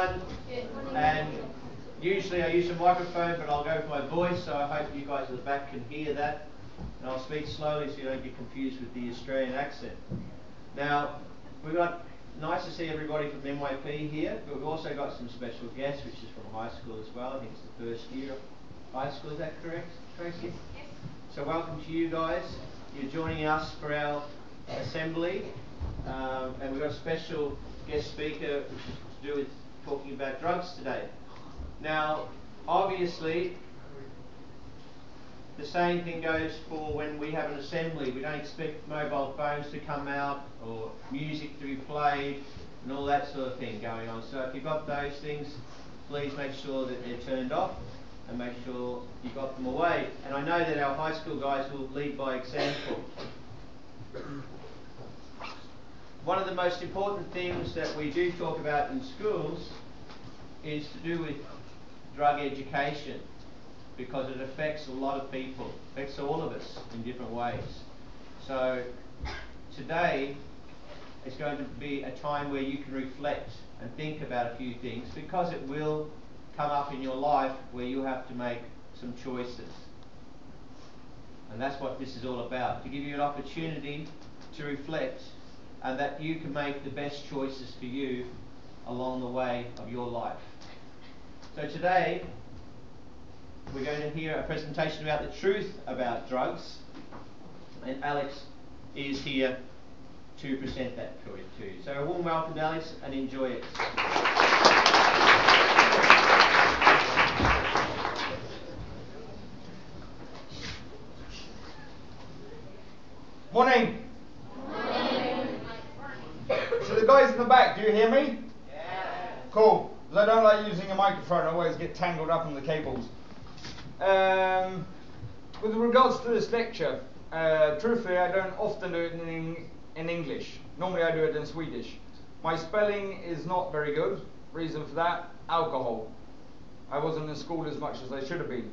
everyone. And usually I use a microphone, but I'll go for my voice, so I hope you guys at the back can hear that. And I'll speak slowly so you don't get confused with the Australian accent. Now, nice to see everybody from NYP here, but we've also got some special guests, which is from high school as well. I think it's the first year of high school, is that correct, Tracy? Yes. So welcome to you guys. You're joining us for our assembly, and we've got a special guest speaker, which is to do with talking about drugs today. Now, obviously, the same thing goes for when we have an assembly. We don't expect mobile phones to come out or music to be played and all that sort of thing going on. So if you've got those things, please make sure that they're turned off and make sure you got them away. And I know that our high school guys will lead by example. One of the most important things that we do talk about in schools is to do with drug education, because it affects a lot of people, affects all of us in different ways. So today is going to be a time where you can reflect and think about a few things, because it will come up in your life where you have to make some choices. And that's what this is all about, to give you an opportunity to reflect and that you can make the best choices for you along the way of your life. So today we're going to hear a presentation about the truth about drugs, and Alex is here to present that to you. So a warm welcome to Alex, and enjoy it. Morning. Morning. So the guys in the back, do you hear me? Yeah. Cool. Because I don't like using a microphone, I always get tangled up in the cables. With regards to this lecture, truthfully I don't often do it in English. Normally I do it in Swedish. My spelling is not very good. Reason for that, alcohol. I wasn't in school as much as I should have been.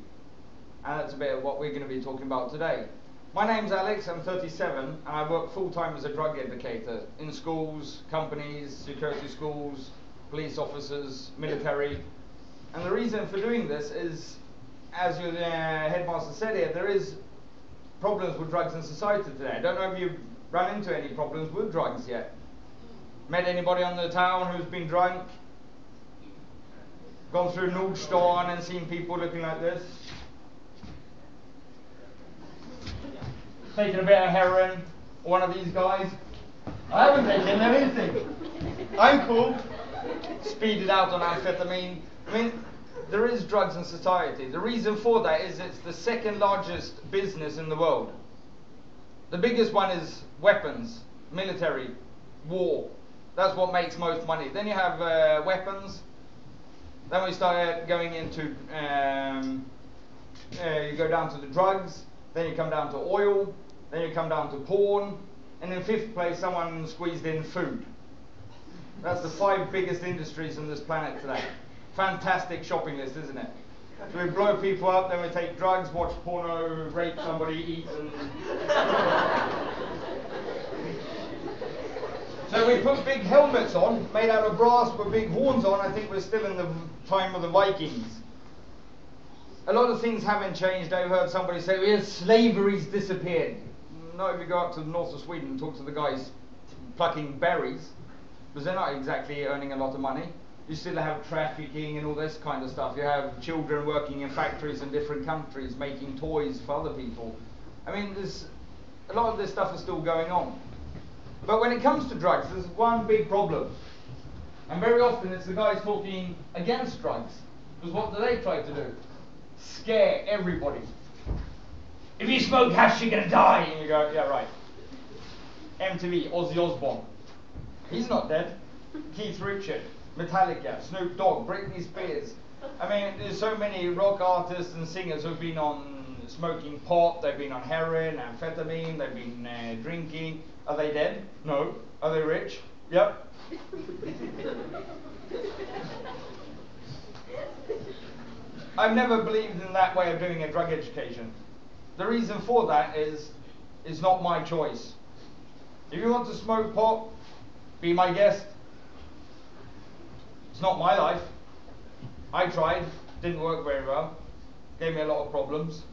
And that's a bit of what we're going to be talking about today. My name's Alex, I'm 37, and I work full-time as a drug educator in schools, companies, security schools, police officers, military. And the reason for doing this is, as your headmaster said here, there is problems with drugs in society today. I don't know if you've run into any problems with drugs yet. Met anybody on the town who's been drunk? Gone through Nordstan and seen people looking like this? Taking a bit of heroin, one of these guys? I haven't taken anything. I'm cool. Speeded out on amphetamine. I mean, there is drugs in society. The reason for that is it's the second largest business in the world. The biggest one is weapons, military, war. That's what makes most money. Then you have weapons. Then we start going into, you go down to the drugs. Then you come down to oil. Then you come down to porn. And in fifth place, someone squeezed in food. That's the 5 biggest industries on this planet today. Fantastic shopping list, isn't it? So we blow people up, then we take drugs, watch porno, rape somebody, eat, and... So we put big helmets on, made out of brass with big horns on. I think we're still in the time of the Vikings. A lot of things haven't changed. I've heard somebody say, yes, slavery's disappeared. No, if you go up to the north of Sweden and talk to the guys plucking berries, because they're not exactly earning a lot of money. You still have trafficking and all this kind of stuff. You have children working in factories in different countries, making toys for other people. I mean, a lot of this stuff is still going on. But when it comes to drugs, there's one big problem. And very often it's the guys talking against drugs. Because what do they try to do? Scare everybody. If you smoke hash, you're going to die. And you go, yeah, right. MTV, Ozzy Osbourne. He's not dead. Keith Richards, Metallica, Snoop Dogg, Britney Spears. I mean, there's so many rock artists and singers who've been on smoking pot, they've been on heroin, amphetamine, they've been drinking. Are they dead? No. Are they rich? Yep. I've never believed in that way of doing a drug education. The reason for that is it's not my choice. If you want to smoke pot, be my guest. It's not my life. I tried, didn't work very well, gave me a lot of problems.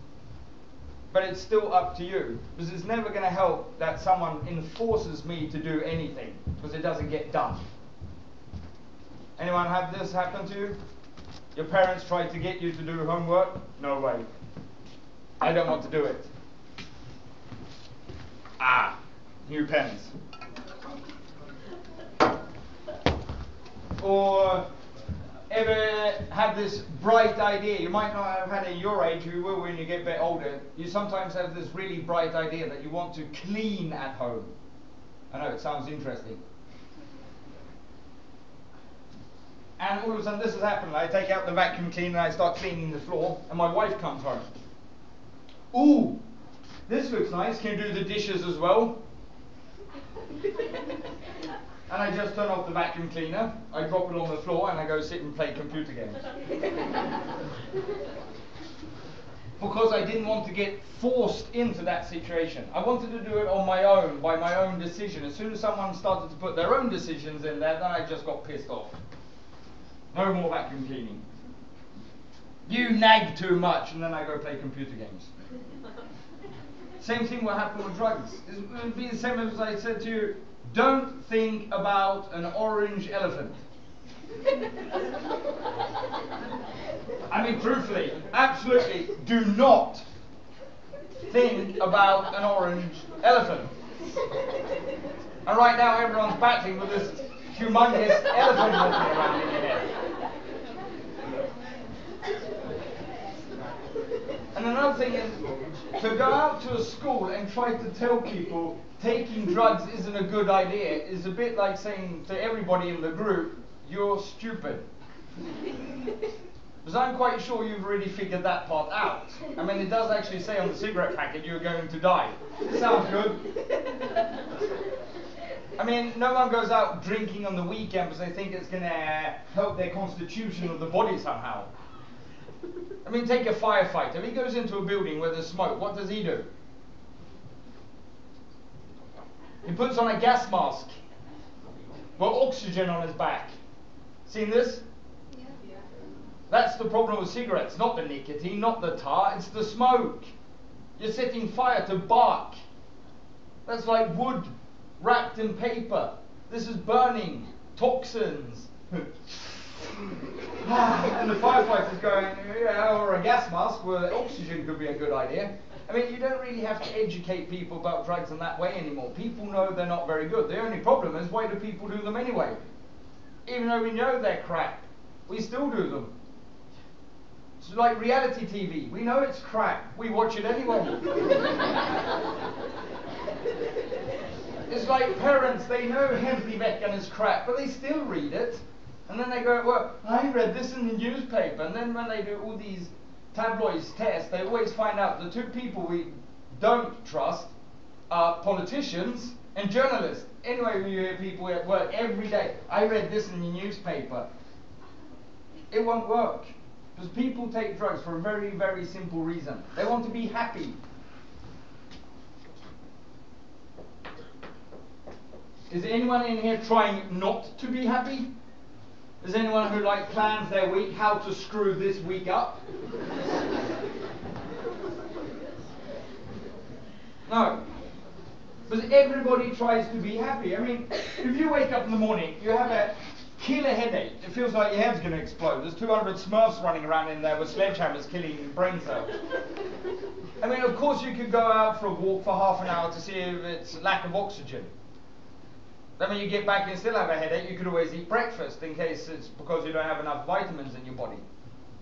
But it's still up to you, because it's never going to help that someone enforces me to do anything, because it doesn't get done. Anyone have this happen to you? Your parents tried to get you to do homework? No way. I don't want to do it. Ah, new pens. Or ever had this bright idea? You might not have had it at your age, you will when you get a bit older. You sometimes have this really bright idea that you want to clean at home. I know, it sounds interesting. And all of a sudden this has happened. I take out the vacuum cleaner and I start cleaning the floor, and my wife comes home. Ooh, this looks nice. Can you do the dishes as well? And I just turn off the vacuum cleaner, I drop it on the floor, and I go sit and play computer games. Because I didn't want to get forced into that situation. I wanted to do it on my own, by my own decision. As soon as someone started to put their own decisions in there, then I just got pissed off. No more vacuum cleaning. You nag too much, and then I go play computer games. Same thing will happen with drugs. It would be the same as I said to you, don't think about an orange elephant. I mean, truthfully, absolutely, do not think about an orange elephant. And right now everyone's battling with this humongous elephant walking around in your head. And another thing is, to go out to a school and try to tell people taking drugs isn't a good idea is a bit like saying to everybody in the group, you're stupid. Because I'm quite sure you've already figured that part out. I mean, it does actually say on the cigarette packet you're going to die. Sounds good. I mean, no one goes out drinking on the weekend because they think it's going to help their constitution of the body somehow. I mean, take a firefighter. If he goes into a building where there's smoke, what does he do? He puts on a gas mask with oxygen on his back. Seen this? Yeah. That's the problem with cigarettes. Not the nicotine, not the tar, it's the smoke. You're setting fire to bark. That's like wood wrapped in paper. This is burning toxins. And the firefighter's going, yeah, or a gas mask where oxygen could be a good idea. I mean, you don't really have to educate people about drugs in that way anymore. People know they're not very good. The only problem is, why do people do them anyway? Even though we know they're crap, we still do them. It's like reality TV. We know it's crap. We watch it anyway. It's like parents, they know Hemsveckan is crap, but they still read it. And then they go, well, I read this in the newspaper. And then when they do all these tabloids tests, they always find out the two people we don't trust are politicians and journalists. Anyway, you hear people at work every day, I read this in the newspaper. It won't work. Because people take drugs for a very, very simple reason. They want to be happy. Is anyone in here trying not to be happy? Is anyone who plans their week, how to screw this week up? No. Because everybody tries to be happy. I mean, if you wake up in the morning, you have a killer headache. It feels like your head's going to explode. There's 200 Smurfs running around in there with sledgehammers killing brain cells. I mean, of course you could go out for a walk for half an hour to see if it's lack of oxygen. Then when you get back and still have a headache, you could always eat breakfast in case it's because you don't have enough vitamins in your body.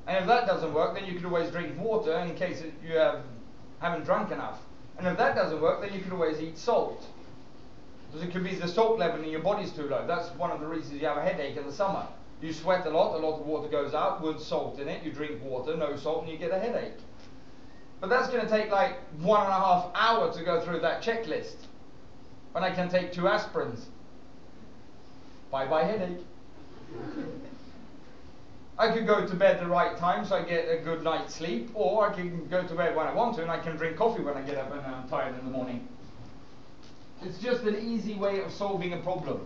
And if that doesn't work, then you could always drink water in case you haven't drunk enough. And if that doesn't work, then you could always eat salt. Because it could be the salt level in your body's too low. That's one of the reasons you have a headache in the summer. You sweat a lot of water goes out with salt in it. You drink water, no salt, and you get a headache. But that's going to take like 1.5 hours to go through that checklist. When I can take 2 aspirins. Bye-bye headache. I could go to bed at the right time so I get a good night's sleep, or I can go to bed when I want to and I can drink coffee when I get up and I'm tired in the morning. It's just an easy way of solving a problem.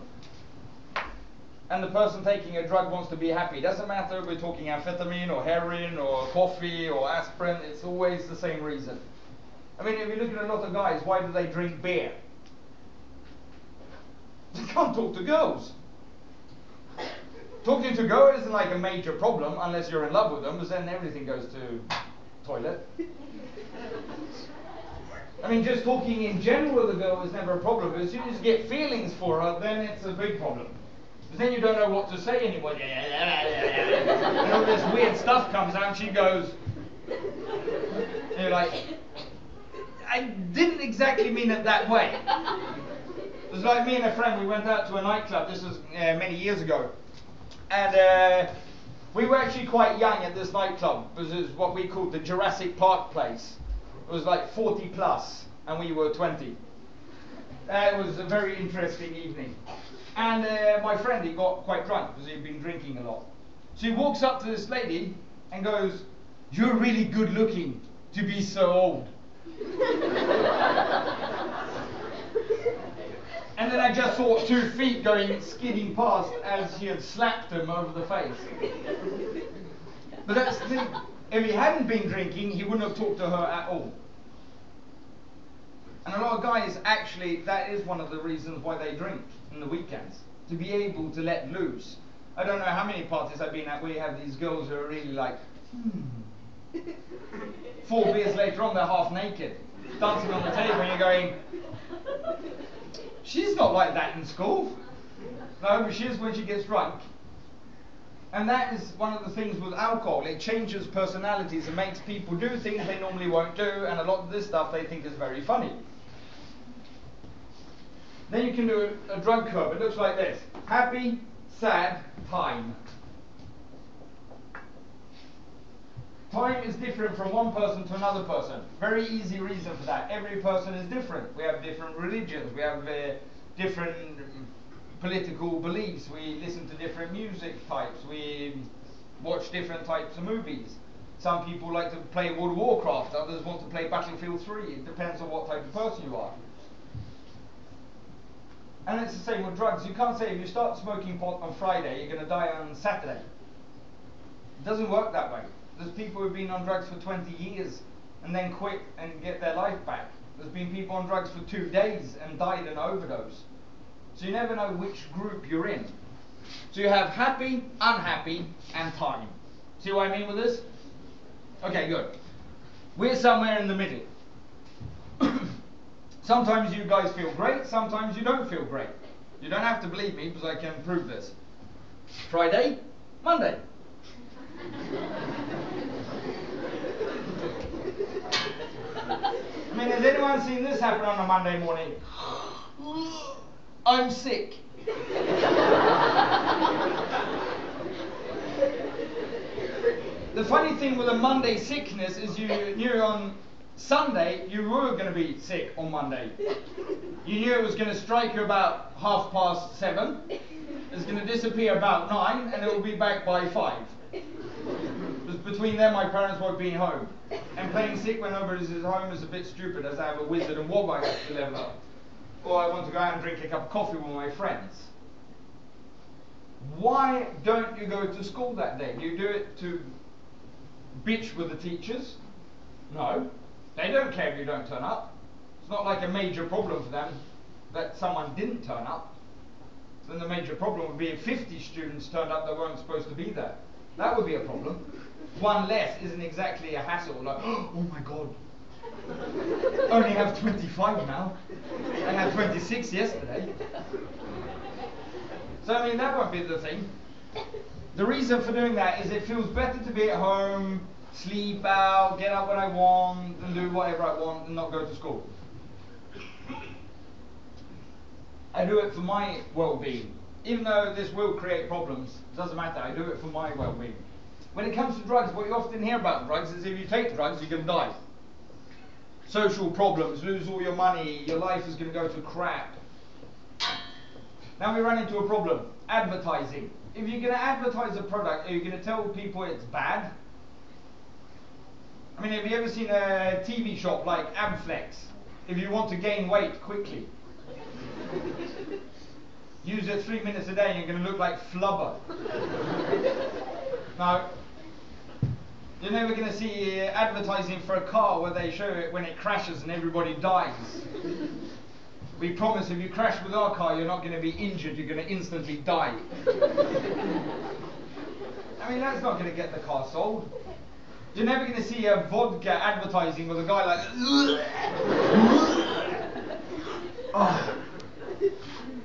and the person taking a drug wants to be happy. Doesn't matter if we're talking amphetamine or heroin or coffee or aspirin, it's always the same reason. I mean, if you look at a lot of guys, why do they drink beer? They can't talk to girls. Talking to a girl isn't like a major problem unless you're in love with them, because then everything goes to toilet. I mean, just talking in general with a girl is never a problem, but as soon as you get feelings for her, then it's a big problem. Because then you don't know what to say anymore. And all this weird stuff comes out, and she goes, and you're like, I didn't exactly mean it that way. It was like me and a friend, we went out to a nightclub, this was many years ago. And we were actually quite young at this nightclub. It was what we called the Jurassic Park place. It was like 40 plus, and we were 20. It was a very interesting evening. And my friend, he got quite drunk because he'd been drinking a lot. So he walks up to this lady and goes, "You're really good looking to be so old." And then I just saw 2 feet going skidding past as she had slapped him over the face. But that's the thing. If he hadn't been drinking, he wouldn't have talked to her at all. And a lot of guys, actually, that is one of the reasons why they drink in the weekends. To be able to let loose. I don't know how many parties I've been at where you have these girls who are really like, 4 beers later on, they're half naked, dancing on the table, and you're going, she's not like that in school. No, but she is when she gets drunk. And that is one of the things with alcohol. It changes personalities and makes people do things they normally won't do, and a lot of this stuff they think is very funny. Then you can do a drug curve. It looks like this. Happy, sad, time. Time is different from one person to another person. Very easy reason for that. Every person is different. We have different religions. We have different political beliefs. We listen to different music types. We watch different types of movies. Some people like to play World of Warcraft. Others want to play Battlefield 3. It depends on what type of person you are. And it's the same with drugs. You can't say if you start smoking pot on Friday, you're going to die on Saturday. It doesn't work that way. There's people who've been on drugs for 20 years and then quit and get their life back. There's been people on drugs for 2 days and died in an overdose. So you never know which group you're in. So you have happy, unhappy, and time. See what I mean with this? Okay, good. We're somewhere in the middle. Sometimes you guys feel great, sometimes you don't feel great. You don't have to believe me because I can prove this. Friday, Monday. I mean, has anyone seen this happen on a Monday morning? I'm sick. The funny thing with a Monday sickness is you knew on Sunday you were going to be sick on Monday. You knew it was going to strike you about 7:30. It's going to disappear about 9, and it will be back by 5. Because between them, my parents won't be home. And playing sick when nobody's at home is a bit stupid, as I have a wizard and warm at 11. Or I want to go out and drink a cup of coffee with my friends. Why don't you go to school that day? Do you do it to bitch with the teachers? No. They don't care if you don't turn up. It's not like a major problem for them that someone didn't turn up. Then the major problem would be if 50 students turned up that weren't supposed to be there. That would be a problem. One less isn't exactly a hassle, like, oh my God, only have 25 now. I had 26 yesterday. So I mean, that won't be the thing. The reason for doing that is it feels better to be at home, sleep out, get up when I want, and do whatever I want, and not go to school. I do it for my well-being. Even though this will create problems, it doesn't matter, I do it for my well-being. When it comes to drugs, what you often hear about drugs is if you take drugs, you're going to die. Social problems, lose all your money, your life is going to go to crap. Now we run into a problem, advertising. If you're going to advertise a product, are you going to tell people it's bad? I mean, have you ever seen a TV shop like Abflex? If you want to gain weight quickly. Use it 3 minutes a day and you're going to look like flubber. No. You're never going to see advertising for a car where they show it when it crashes and everybody dies. We promise if you crash with our car, you're not going to be injured, you're going to instantly die. I mean, that's not going to get the car sold. You're never going to see a vodka advertising with a guy like,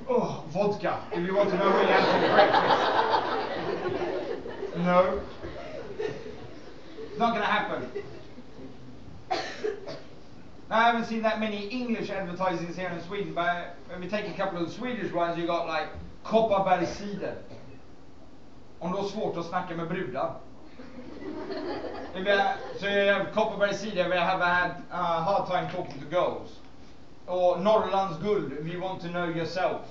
oh, vodka, if you want to know what you have for breakfast. No. It's not going to happen. Now, I haven't seen that many English advertisings here in Sweden, but when we take a couple of the Swedish ones, you got like Kopparbergscider. Om du har svårt att snacka med brudar. So you have Kopparbergscider, we have had a hard time talking to girls. Or Norrlands guld, if you want to know yourself.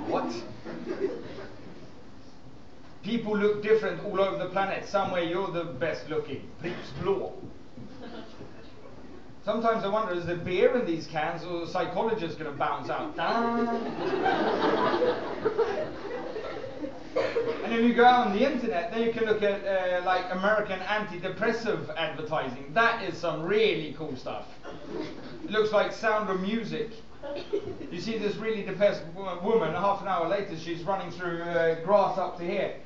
What? People look different all over the planet. Somewhere you're the best looking. Pripps blå. Sometimes I wonder, is there beer in these cans or the psychologist going to bounce out? And if you go out on the internet, then you can look at like American antidepressive advertising. That is some really cool stuff. It looks like Sound of Music. You see this really depressed woman, half an hour later she's running through grass up to here.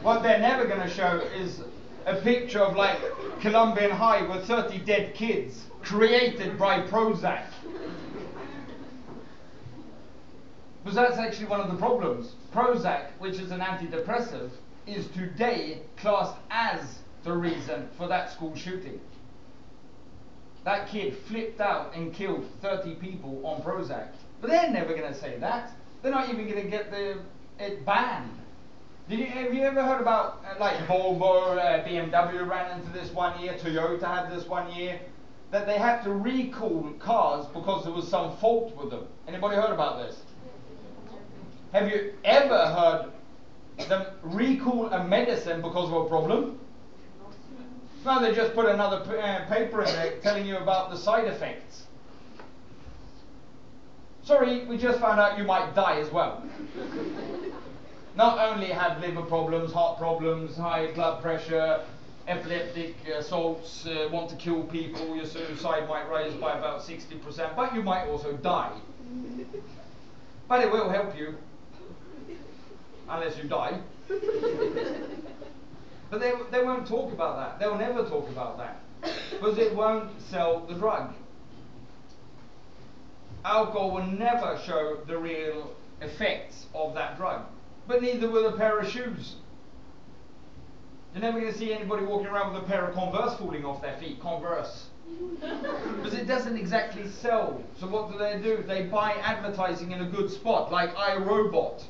What they're never going to show is a picture of like Colombian High with 30 dead kids created by Prozac. Because that's actually one of the problems. Prozac, which is an antidepressive, is today classed as the reason for that school shooting. That kid flipped out and killed 30 people on Prozac. But they're never going to say that. They're not even going to get it banned. Have you ever heard about like Volvo, BMW ran into this one year, Toyota had this one year, that they had to recall cars because there was some fault with them? Anybody heard about this? Have you ever heard them recall a medicine because of a problem? No, they just put another paper in there telling you about the side effects. Sorry, we just found out you might die as well. Not only have liver problems, heart problems, high blood pressure, epileptic assaults, want to kill people, your suicide might rise by about 60%, but you might also die. But it will help you, unless you die. But they won't talk about that. They'll never talk about that. Because it won't sell the drug. Alcohol will never show the real effects of that drug. But neither will a pair of shoes. You're never going to see anybody walking around with a pair of Converse falling off their feet. Converse. Because it doesn't exactly sell. So what do? They buy advertising in a good spot, like iRobot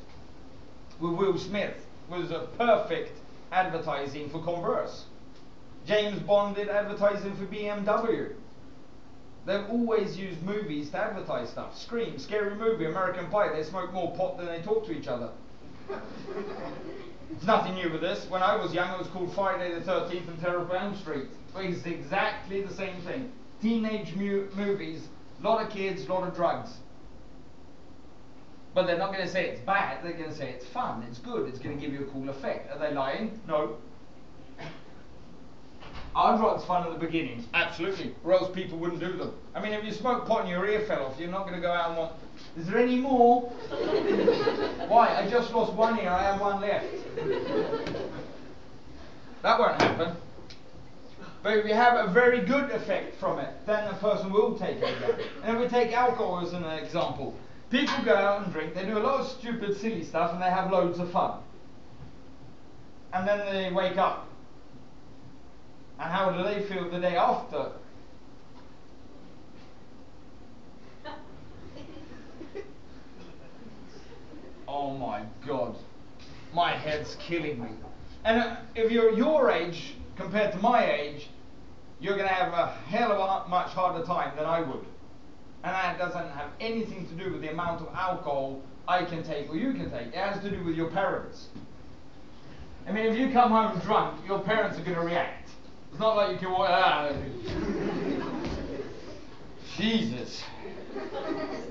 with Will Smith was a perfect advertising for Converse. James Bond did advertising for BMW. They've always used movies to advertise stuff. Scream, Scary Movie, American Pie. They smoke more pot than they talk to each other. There's nothing new with this. When I was young, it was called Friday the 13th and Terror on Elm Street. It's exactly the same thing. Teenage movies, a lot of kids, a lot of drugs. But they're not going to say it's bad. They're going to say it's fun, it's good, it's going to give you a cool effect. Are they lying? No. Are drugs fun at the beginning? Absolutely, or else people wouldn't do them. I mean, if you smoke pot and your ear fell off, you're not going to go out and want, is there any more? Why? I just lost one ear, I have one left. That won't happen. But if you have a very good effect from it, then a person will take it again. And if we take alcohol as an example, people go out and drink, they do a lot of stupid, silly stuff, and they have loads of fun. And then they wake up. And how do they feel the day after? Oh my God, my head's killing me. And if you're your age compared to my age, you're going to have a hell of a much harder time than I would. And that doesn't have anything to do with the amount of alcohol I can take or you can take. It has to do with your parents. I mean, if you come home drunk, your parents are going to react. It's not like you can walk. Jesus.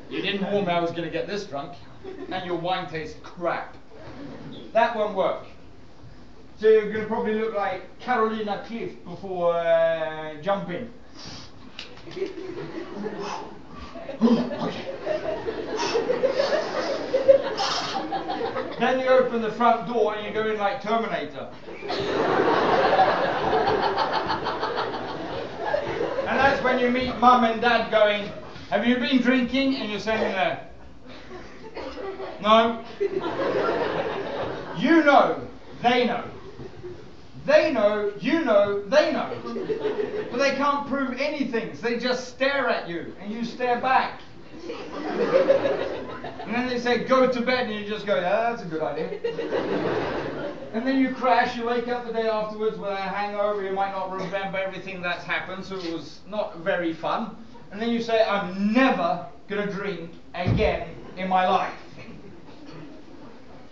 You didn't warn me I was going to get this drunk, and your wine tastes crap. That won't work. So you're going to probably look like Carolina Clift before jumping. Then you open the front door and you go in like Terminator. And that's when you meet mum and dad going, have you been drinking? And you're saying there, no. You know, they know. They know, you know, they know. But they can't prove anything, so they just stare at you, and you stare back. And then they say, go to bed, and you just go, yeah, that's a good idea. And then you crash, you wake up the day afterwards with a hangover, you might not remember everything that's happened, so it was not very fun. And then you say, I'm never going to drink again in my life.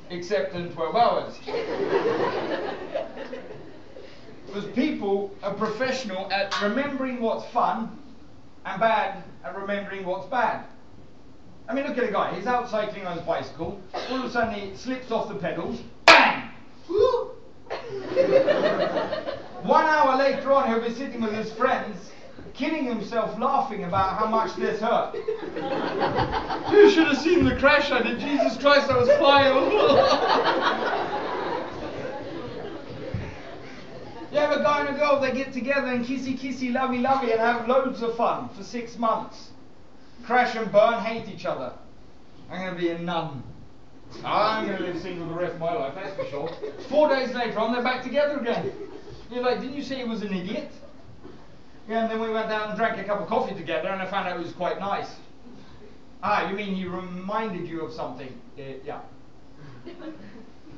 Except in 12 hours. Because people are professional at remembering what's fun and bad at remembering what's bad. I mean, look at a guy, he's out cycling on his bicycle, all of a sudden he slips off the pedals, bang! 1 hour later on he'll be sitting with his friends, kidding himself, laughing about how much this hurt. You should have seen the crash I did, Jesus Christ, I was flying. You have a guy and a girl, they get together and kissy kissy, lovey lovey, and have loads of fun for 6 months. Crash and burn, hate each other. I'm going to be a nun. I'm going to live single the rest of my life, that's for sure. 4 days later on, they're back together again. You're like, didn't you say he was an idiot? Yeah, and then we went down and drank a cup of coffee together, and I found out it was quite nice. Ah, you mean he reminded you of something? Yeah.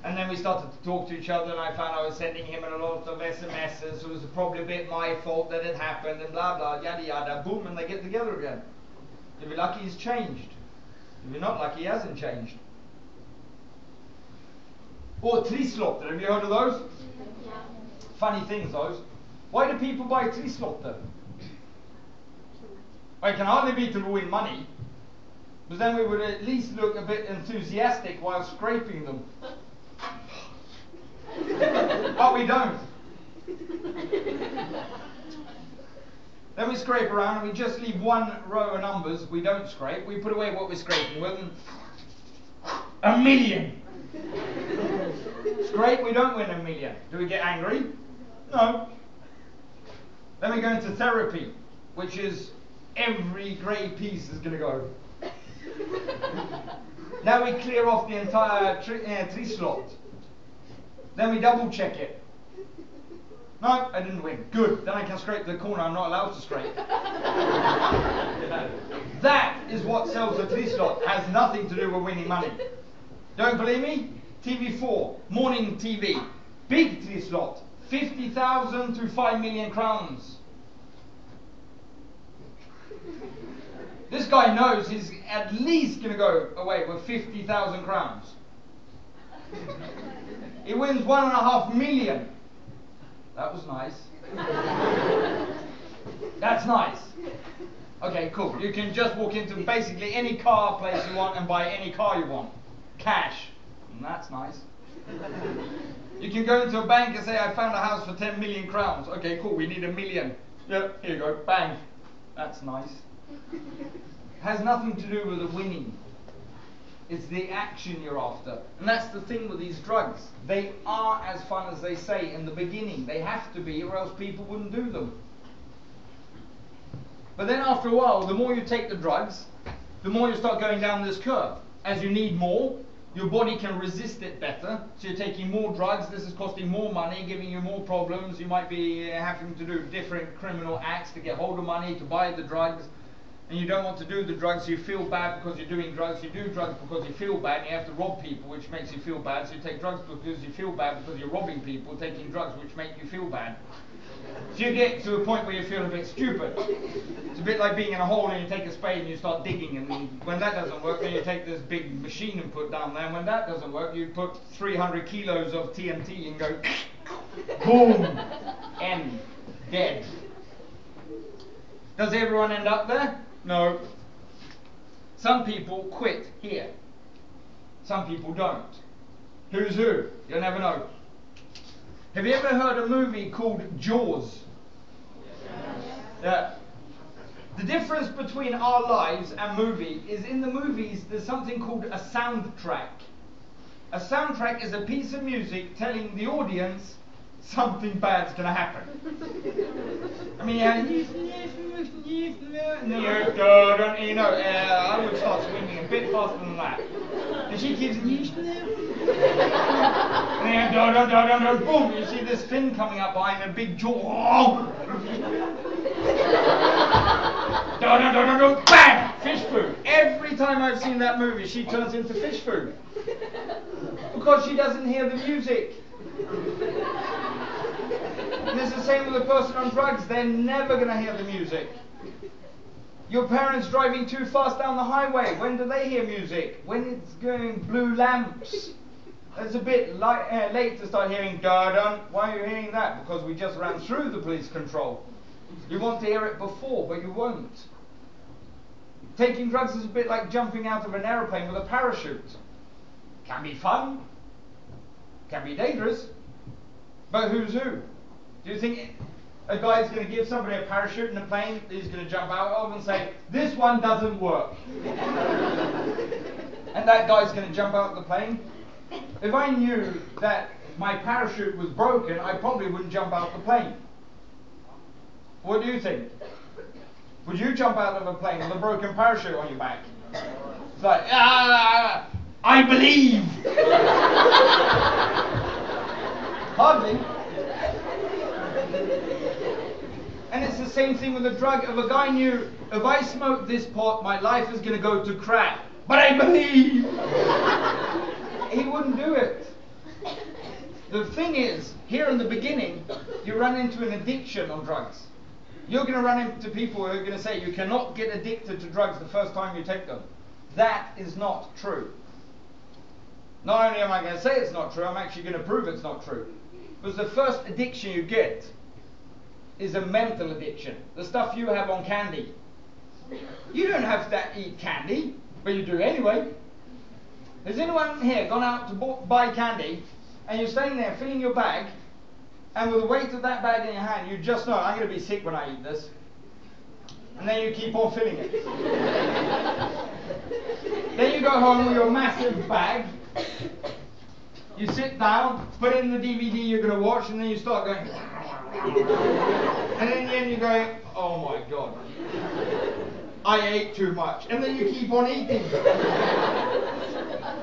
And then we started to talk to each other, and I found I was sending him a lot of SMSs, so it was probably a bit my fault that it happened, and blah blah, yada yada, boom, and they get together again. If you're lucky, he's changed. If you're not lucky, he hasn't changed. Or trislotter, have you heard of those? Yeah. Funny things, those. Why do people buy trislotter? Well, it can hardly be to win money, but then we would at least look a bit enthusiastic while scraping them. But we don't. Then we scrape around and we just leave one row of numbers we don't scrape. We put away what we're scraping with and 1 million. Scrape, we don't win 1 million. Do we get angry? No. Then we go into therapy, which is every grey piece is going to go. Now we clear off the entire tree slot. Then we double check it. No, I didn't win. Good. Then I can scrape the corner I'm not allowed to scrape. That is what sells the tree slot. Has nothing to do with winning money. Don't believe me? TV4, morning TV, big tree slot, 50,000 to 5 million crowns. This guy knows he's at least going to go away with 50,000 crowns. He wins 1.5 million. That was nice. That's nice. Okay, cool. You can just walk into basically any car place you want and buy any car you want. Cash. And that's nice. You can go into a bank and say, I found a house for 10 million crowns. Okay, cool. We need 1 million. Yep, here you go. Bang. That's nice. Has nothing to do with the winning. It's the action you're after. And that's the thing with these drugs. They are as fun as they say in the beginning. They have to be, or else people wouldn't do them. But then after a while, the more you take the drugs, the more you start going down this curve. As you need more, your body can resist it better. So you're taking more drugs. This is costing more money, giving you more problems. You might be having to do different criminal acts to get hold of money, to buy the drugs. And you don't want to do the drugs, so you feel bad because you're doing drugs. You do drugs because you feel bad, and you have to rob people, which makes you feel bad. So you take drugs because you feel bad, because you're robbing people, taking drugs which make you feel bad. So you get to a point where you feel a bit stupid. It's a bit like being in a hole and you take a spade and you start digging, and when that doesn't work, then you take this big machine and put down there, and when that doesn't work, you put 300 kilos of TNT and go boom, end. dead. Does everyone end up there? No. Some people quit here. Some people don't. Who's who? You'll never know. Have you ever heard a movie called Jaws? Yeah. The difference between our lives and movie is in the movies there's something called a soundtrack. A soundtrack is a piece of music telling the audience something bad's going to happen. I mean, I would start swinging a bit faster than that. And she keeps and boom, you see this fin coming up behind a big jaw. Bang! Fish food. Every time I've seen that movie, she turns into fish food. Because she doesn't hear the music. And it's the same with a person on drugs. They're never going to hear the music. Your parents driving too fast down the highway. When do they hear music? When it's going blue lamps. It's a bit late to start hearing da-dun. Why are you hearing that? Because we just ran through the police control. You want to hear it before, but you won't. Taking drugs is a bit like jumping out of an aeroplane with a parachute. Can be fun. Can be dangerous. But who's who? Do you think a guy's going to give somebody a parachute in a plane that he's going to jump out of and say, this one doesn't work? And that guy's going to jump out of the plane? If I knew that my parachute was broken, I probably wouldn't jump out of the plane. What do you think? Would you jump out of a plane with a broken parachute on your back? It's like, I believe! Hardly. And it's the same thing with a drug. If a guy knew, if I smoke this pot, my life is going to go to crap, but I believe, he wouldn't do it. The thing is, here in the beginning, you run into an addiction on drugs. You're going to run into people who are going to say you cannot get addicted to drugs the first time you take them. That is not true. Not only am I going to say it's not true, I'm actually going to prove it's not true. Because the first addiction you get is a mental addiction. The stuff you have on candy. You don't have to eat candy, but you do anyway. Has anyone here gone out to buy candy, and you're standing there filling your bag, and with the weight of that bag in your hand, you just know, I'm going to be sick when I eat this. And then you keep on filling it. Then you go home with your massive bag. You sit down, put in the DVD you're going to watch, and then you start going. And in the end you're going, oh my God, I ate too much. And then you keep on eating.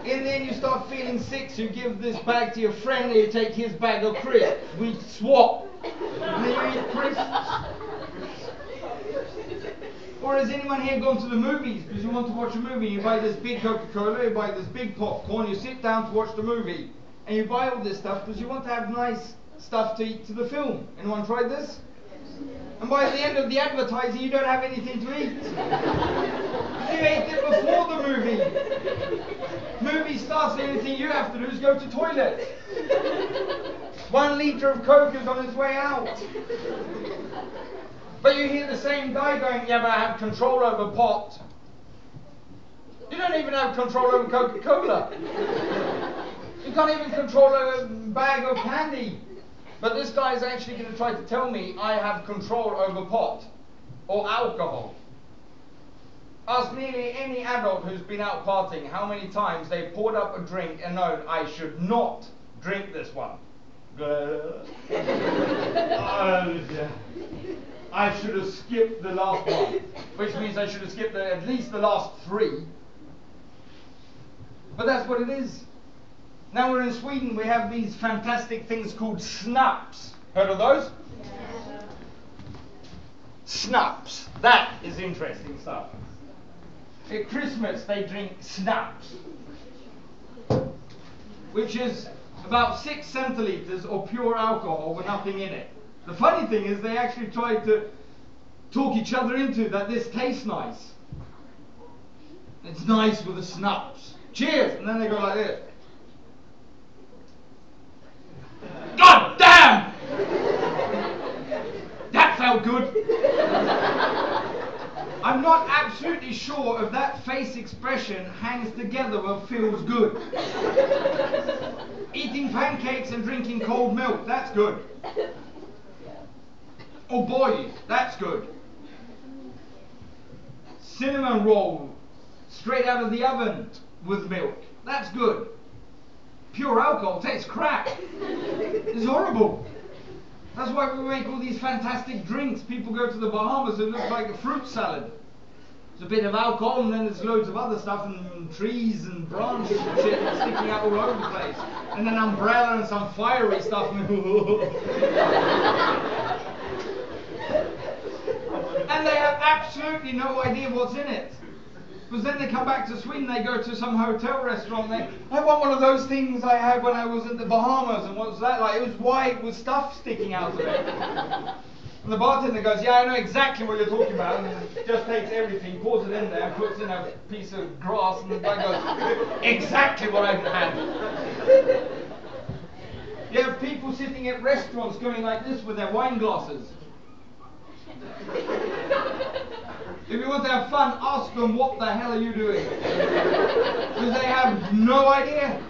In the end you start feeling sick, so you give this bag to your friend and you take his bag of crisps. We swap. And then you eat crisps. Or has anyone here gone to the movies because you want to watch a movie? You buy this big Coca-Cola, you buy this big popcorn, you sit down to watch the movie. And you buy all this stuff because you want to have nice stuff to eat to the film. Anyone tried this? And by the end of the advertising, you don't have anything to eat. You ate it before the movie. Movie starts, the only thing you have to do is go to toilet. 1 litre of Coke is on its way out. But you hear the same guy going, yeah, but I have control over pot. You don't even have control over Coca-Cola. You can't even control a bag of candy. But this guy is actually going to try to tell me I have control over pot or alcohol. Ask nearly any adult who's been out partying how many times they poured up a drink and known I should not drink this one. I should have skipped the last one, which means I should have skipped at least the last 3. But that's what it is. Now we're in Sweden, we have these fantastic things called snaps. Heard of those? Yeah. Snaps. That is interesting stuff. At Christmas they drink snaps, which is about 6 centiliters of pure alcohol with nothing in it. The funny thing is they actually tried to talk each other into that this tastes nice. It's nice with the snaps. Cheers! And then they go like this. God damn! That smell good. I'm not absolutely sure if that face expression hangs together or feels good. Eating pancakes and drinking cold milk, that's good. Oh boy, that's good. Cinnamon roll straight out of the oven with milk, that's good. Pure alcohol tastes crap. It's horrible. That's why we make all these fantastic drinks. People go to the Bahamas, it looks like a fruit salad. It's a bit of alcohol and then there's loads of other stuff and trees and branches and shit sticking out all over the place. And an umbrella and some fiery stuff. And they have absolutely no idea what's in it. Because then they come back to Sweden, they go to some hotel restaurant, I want one of those things I had when I was in the Bahamas, and what was that like? It was white with stuff sticking out of it. And the bartender goes, yeah, I know exactly what you're talking about, and just takes everything, pours it in there, and puts in a piece of grass, and the guy goes, exactly what I've had. You have people sitting at restaurants going like this with their wine glasses. If you want to have fun, ask them what the hell are you doing? Because they have no idea.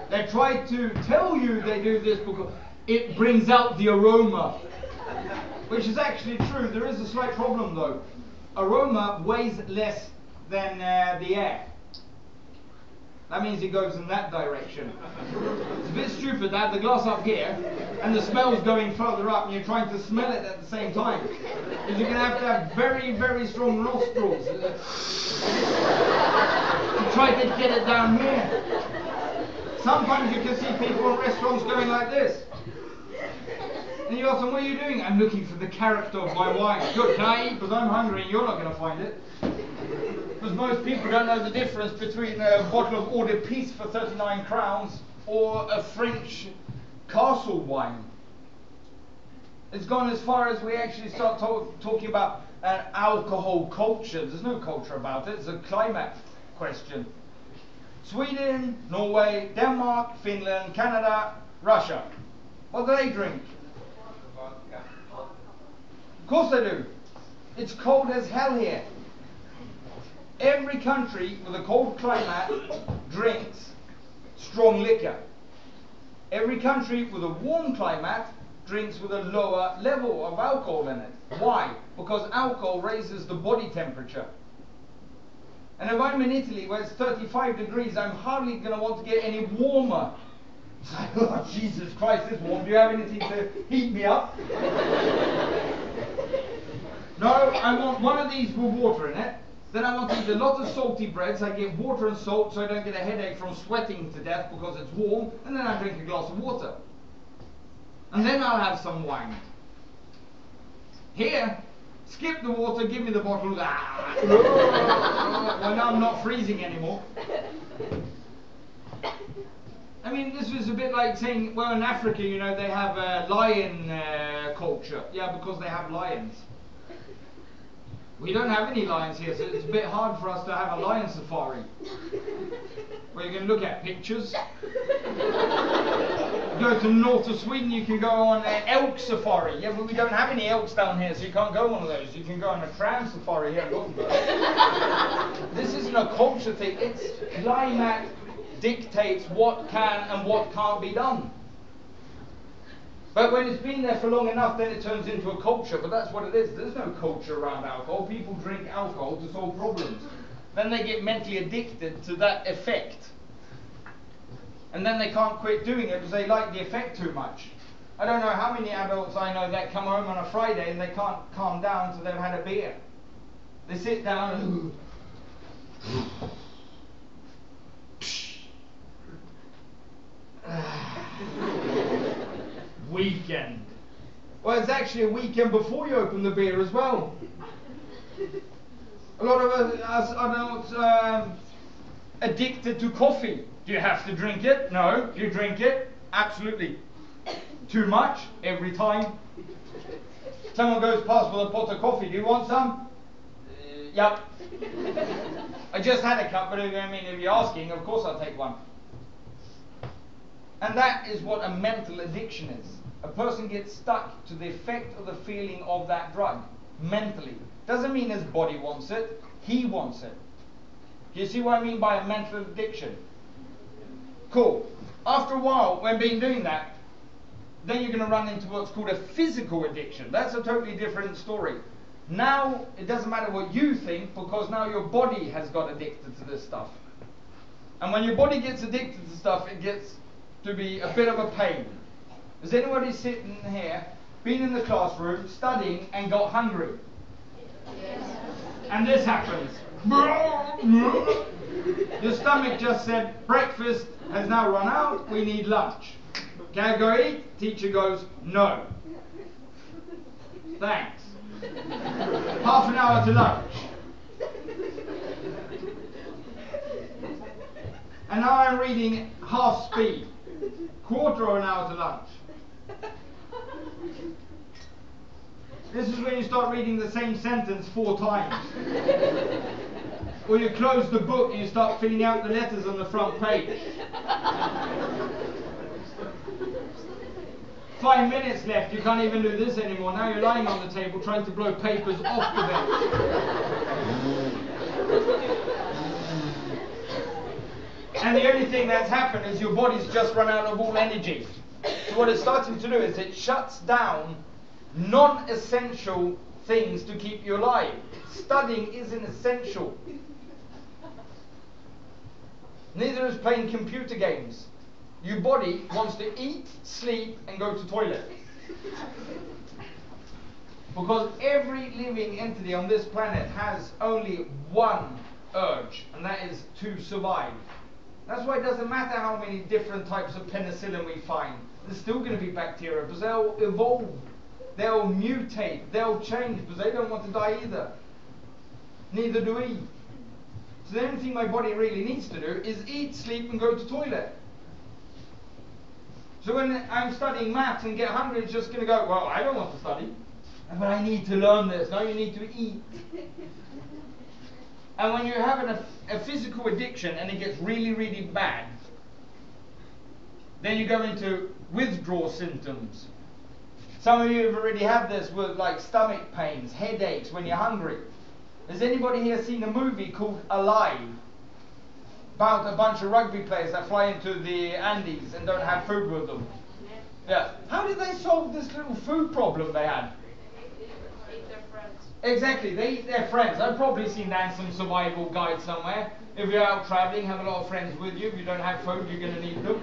They try to tell you they do this because it brings out the aroma. Which is actually true. There is a slight problem though. Aroma weighs less than the air. That means it goes in that direction. It's a bit stupid to have the glass up here and the smell's going further up and you're trying to smell it at the same time. Because you're going to have very, very strong nostrils to try to get it down here. Sometimes you can see people in restaurants going like this. And you ask them, what are you doing? I'm looking for the character of my wine. Good, can I eat? Because I'm hungry and you're not going to find it. Because most people don't know the difference between a bottle of Eau de Pisse for 39 crowns or a French castle wine. It's gone as far as we actually start talking about an alcohol culture. There's no culture about it, it's a climate question. Sweden, Norway, Denmark, Finland, Canada, Russia. What do they drink? Of course they do. It's cold as hell here. Every country with a cold climate drinks strong liquor. Every country with a warm climate drinks with a lower level of alcohol in it. Why? Because alcohol raises the body temperature. And if I'm in Italy where it's 35 degrees, I'm hardly going to want to get any warmer. It's like, oh, Jesus Christ, it's warm. Do you have anything to heat me up? No, I want one of these with water in it. Then I want to eat a lot of salty bread, so I get water and salt so I don't get a headache from sweating to death because it's warm, and then I drink a glass of water. And then I'll have some wine. Here, skip the water, give me the bottle. Well, now I'm not freezing anymore. I mean, this was a bit like saying, well, in Africa, you know, they have a lion culture. Yeah, because they have lions. We don't have any lions here, so it's a bit hard for us to have a lion safari. Where you can look at pictures. Go to the north of Sweden, you can go on an elk safari. Yeah, but we don't have any elks down here, so you can't go on one of those. You can go on a tram safari here in Gothenburg. This isn't a culture thing, it's climate dictates what can and what can't be done. But when it's been there for long enough, then it turns into a culture. But that's what it is. There's no culture around alcohol. People drink alcohol to solve problems. Then they get mentally addicted to that effect. And then they can't quit doing it because they like the effect too much. I don't know how many adults I know that come home on a Friday and they can't calm down until they've had a beer. They sit down and weekend. Well, it's actually a weekend before you open the beer as well. A lot of us are addicted to coffee. Do you have to drink it? No. Do you drink it? Absolutely. Too much? Every time. Someone goes past with a pot of coffee. Do you want some? Yep. I just had a cup, but I mean, if you're asking, of course I'll take one. And that is what a mental addiction is. a person gets stuck to the effect of the feeling of that drug mentally. Doesn't mean his body wants it, he wants it. Do you see what I mean by a mental addiction? Cool. After a while, when being doing that, then you're going to run into what's called a physical addiction. That's a totally different story. Now, it doesn't matter what you think, because now your body has got addicted to this stuff. And when your body gets addicted to stuff, it gets to be a bit of a pain. Has anybody sitting here, been in the classroom, studying, and got hungry? Yes. And this happens. Your stomach just said, breakfast has now run out, we need lunch. Can I go eat? Teacher goes, no. Thanks. Half an hour to lunch. And now I'm reading half speed. Quarter of an hour to lunch. This is when you start reading the same sentence 4 times. Or you close the book and you start filling out the letters on the front page. 5 minutes left, you can't even do this anymore. Now you're lying on the table trying to blow papers off the bench. And the only thing that's happened is your body's just run out of all energy. So what it's starting to do is it shuts down non-essential things to keep you alive. Studying isn't essential. Neither is playing computer games. Your body wants to eat, sleep, and go to toilet. Because every living entity on this planet has only one urge, and that is to survive. That's why it doesn't matter how many different types of penicillin we find. There's still going to be bacteria, because they'll evolve. They'll mutate. They'll change, because they don't want to die either. Neither do we. So the only thing my body really needs to do is eat, sleep, and go to toilet. So when I'm studying maths and get hungry, it's just going to go, well, I don't want to study. But I need to learn this. No, you need to eat. And when you're having a physical addiction and it gets really, really bad, then you go into withdrawal symptoms. Some of you have already had this with like stomach pains, headaches when you're hungry. Has anybody here seen a movie called Alive? About a bunch of rugby players that fly into the Andes and don't have food with them. Yeah. How did they solve this little food problem they had? Eat their friends. Exactly, they eat their friends. I've probably seen that in some survival guide somewhere. If you're out travelling, have a lot of friends with you. If you don't have food, you're going to need them.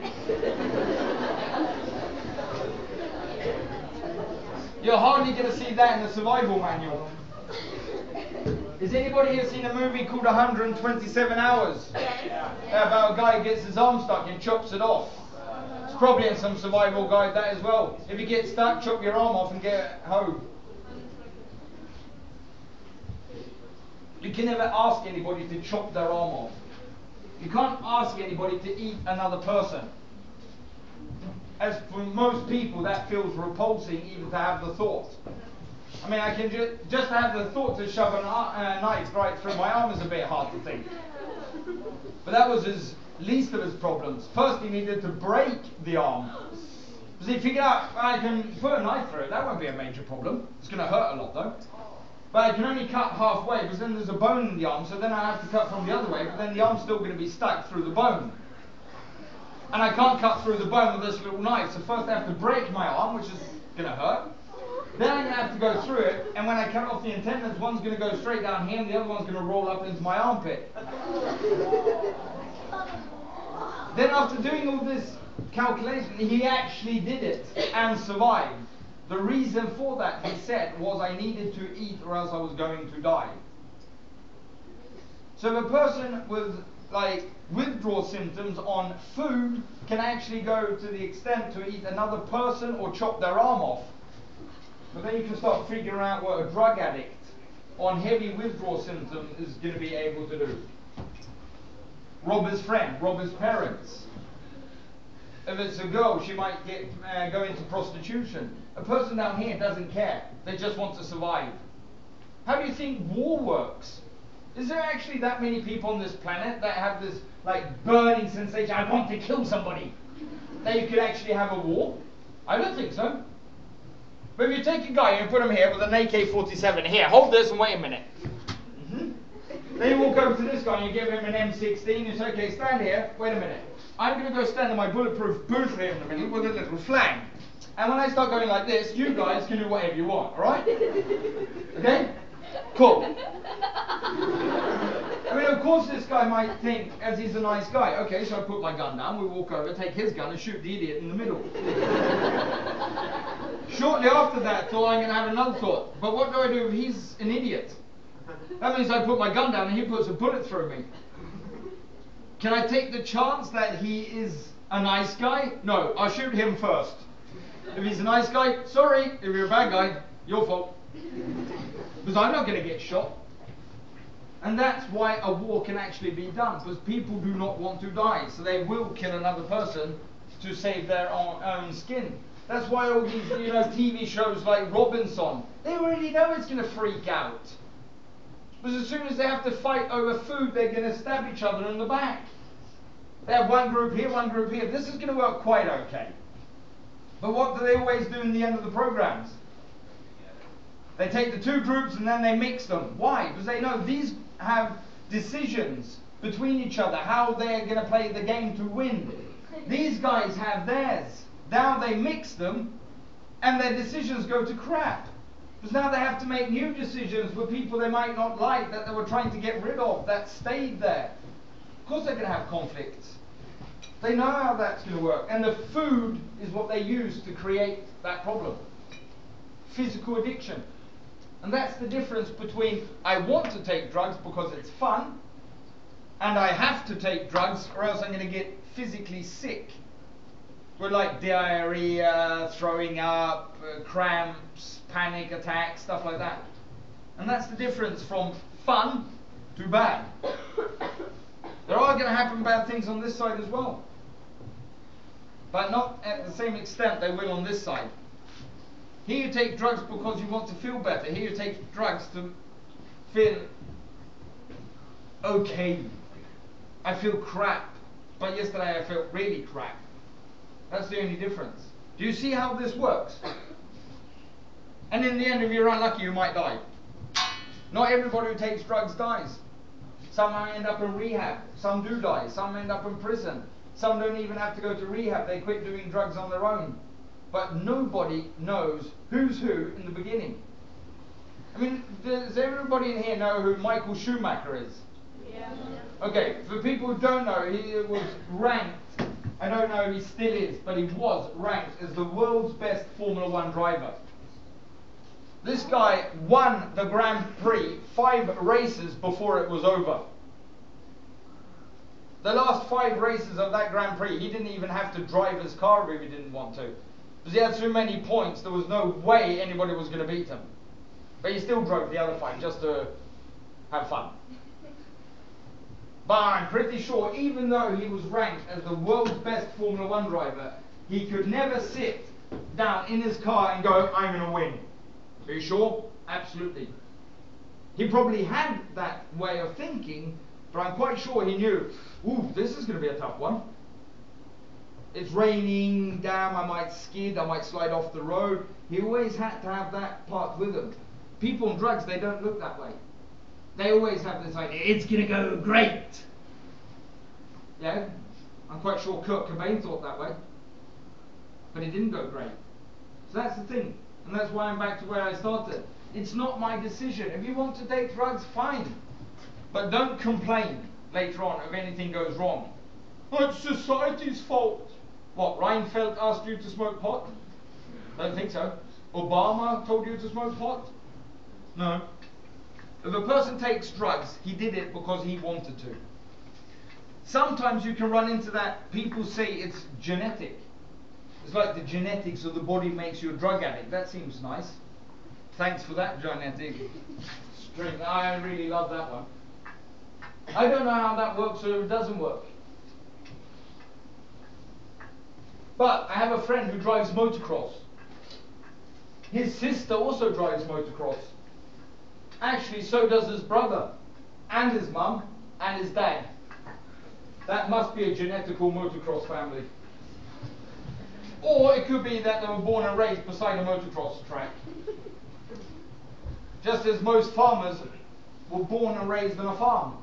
You're hardly going to see that in the survival manual. Has anybody here seen a movie called 127 Hours? Yeah. About a guy who gets his arm stuck and chops it off. It's probably in some survival guide that as well. If you get stuck, chop your arm off and get home. You can never ask anybody to chop their arm off. You can't ask anybody to eat another person. As for most people, that feels repulsing even to have the thought. I mean, I can just have the thought to shove a knife right through my arm is a bit hard to think. But that was his least of his problems. First, he needed to break the arm. Because he figured out, I can put a knife through it. That won't be a major problem. It's going to hurt a lot, though. But I can only cut halfway, because then there's a bone in the arm, so then I have to cut from the other way, but then the arm's still going to be stuck through the bone. And I can't cut through the bone with this little knife, so first I have to break my arm, which is going to hurt. Then I'm going to have to go through it, and when I cut off the antennas, one's going to go straight down here, and the other one's going to roll up into my armpit. Then after doing all this calculation, he actually did it, and survived. The reason for that, he said, was I needed to eat or else I was going to die. So if a person with withdrawal symptoms on food can actually go to the extent to eat another person or chop their arm off. But then you can start figuring out what a drug addict on heavy withdrawal symptoms is going to be able to do. Rob his friend, rob his parents. If it's a girl, she might go into prostitution. A person down here doesn't care. They just want to survive. How do you think war works? Is there actually that many people on this planet that have this burning sensation, I want to kill somebody, that you could actually have a war? I don't think so. But if you take a guy and put him here with an AK-47, here, hold this and wait a minute. Then you walk over to this guy and you give him an M16, you say, okay, stand here, wait a minute. I'm going to go stand in my bulletproof booth here in a minute with a little flag. And when I start going like this, you guys can do whatever you want, alright? Okay? Cool. I mean, of course this guy might think, as he's a nice guy, okay, so I put my gun down, we walk over, take his gun and shoot the idiot in the middle. Shortly after that thought, I'm going to have another thought. But what do I do if he's an idiot? That means I put my gun down and he puts a bullet through me. Can I take the chance that he is a nice guy? No, I'll shoot him first. If he's a nice guy, sorry. If you're a bad guy, your fault. Because I'm not going to get shot. And that's why a war can actually be done. Because people do not want to die. So they will kill another person to save their own skin. That's why all these TV shows like Robinson, they already know it's going to freak out. Because as soon as they have to fight over food, they're going to stab each other in the back. They have one group here, one group here. This is going to work quite okay. But what do they always do in the end of the programs? They take the two groups and then they mix them. Why? Because they know these have decisions between each other, how they're going to play the game to win. These guys have theirs. Now they mix them and their decisions go to crap. Because now they have to make new decisions with people they might not like, that they were trying to get rid of, that stayed there. Of course they're going to have conflicts. They know how that's going to work. And the food is what they use to create that problem. Physical addiction. And that's the difference between I want to take drugs because it's fun, and I have to take drugs or else I'm going to get physically sick. With like diarrhea, throwing up, cramps, panic attacks, stuff like that. And that's the difference from fun to bad. There are going to happen bad things on this side as well. But not at the same extent they will on this side. Here you take drugs because you want to feel better. Here you take drugs to feel okay. I feel crap. But yesterday I felt really crap. That's the only difference. Do you see how this works? And in the end, if you're unlucky, you might die. Not everybody who takes drugs dies. Some end up in rehab. Some do die. Some end up in prison. Some don't even have to go to rehab. They quit doing drugs on their own. But nobody knows who's who in the beginning. I mean, does everybody in here know who Michael Schumacher is? Yeah. Okay, for people who don't know, he was ranked, I don't know if he still is, but he was ranked as the world's best Formula 1 driver. This guy won the Grand Prix 5 races before it was over. The last 5 races of that Grand Prix, he didn't even have to drive his car if he didn't want to. Because he had so many points, there was no way anybody was going to beat him. But he still drove the other 5 just to have fun. But I'm pretty sure, even though he was ranked as the world's best Formula 1 driver, he could never sit down in his car and go, I'm going to win. Are you sure? Absolutely. He probably had that way of thinking, but I'm quite sure he knew, ooh, this is going to be a tough one. It's raining, damn, I might skid, I might slide off the road. He always had to have that part with him. People on drugs, they don't look that way. They always have this idea, it's going to go great. Yeah, I'm quite sure Kurt Cobain thought that way. But it didn't go great. So that's the thing. And that's why I'm back to where I started. It's not my decision. If you want to take drugs, fine. But don't complain later on if anything goes wrong. Oh, it's society's fault. What, Reinfeldt asked you to smoke pot? Don't think so. Obama told you to smoke pot? No. If a person takes drugs, he did it because he wanted to. Sometimes you can run into that. People say it's genetic. It's like the genetics of the body makes you a drug addict. That seems nice. Thanks for that genetic string. I really love that one. I don't know how that works or it doesn't work. But I have a friend who drives motocross. His sister also drives motocross. Actually, so does his brother, and his mum, and his dad. That must be a genetical motocross family. Or it could be that they were born and raised beside a motocross track. Just as most farmers were born and raised on a farm.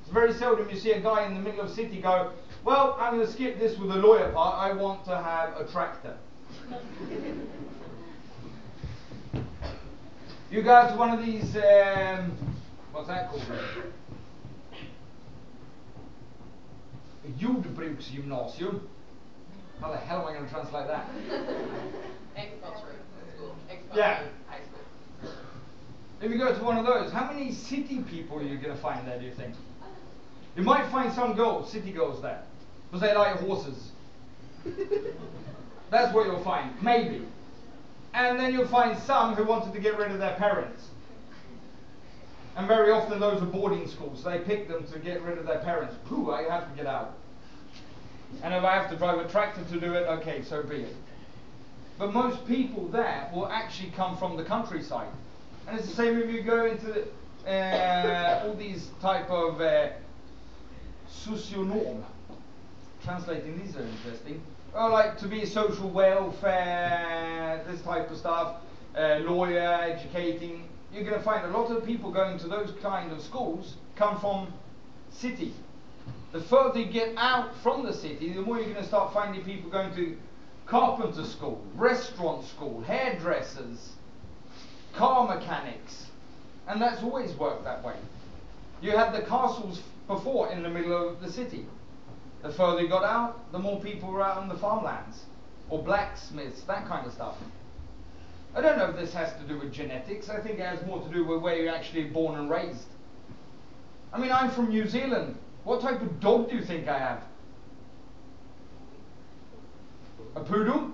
It's very seldom you see a guy in the middle of the city go, well, I'm going to skip this with the lawyer part, I want to have a tractor. You go out to one of these, what's that called? A Jordbruksgymnasium. How the hell am I going to translate that? Agriculture school. Yeah. High school. If you go to one of those, how many city people are you going to find there, do you think? You might find some girls, city girls there, because they like horses. That's what you'll find, maybe. And then you'll find some who wanted to get rid of their parents. And very often those are boarding schools. They pick them to get rid of their parents. Pooh, I have to get out. And if I have to drive a tractor to do it, okay, so be it. But most people there will actually come from the countryside. And it's the same if you go into all these type of socionom. Translating these are interesting. Oh, like to be social welfare, this type of stuff, lawyer, educating. You're going to find a lot of people going to those kind of schools come from city. The further you get out from the city, the more you're going to start finding people going to carpenter school, restaurant school, hairdressers, car mechanics. And that's always worked that way. You had the castles before in the middle of the city. The further you got out, the more people were out on the farmlands. Or blacksmiths, that kind of stuff. I don't know if this has to do with genetics. I think it has more to do with where you're actually born and raised. I mean, I'm from New Zealand. What type of dog do you think I have? A poodle?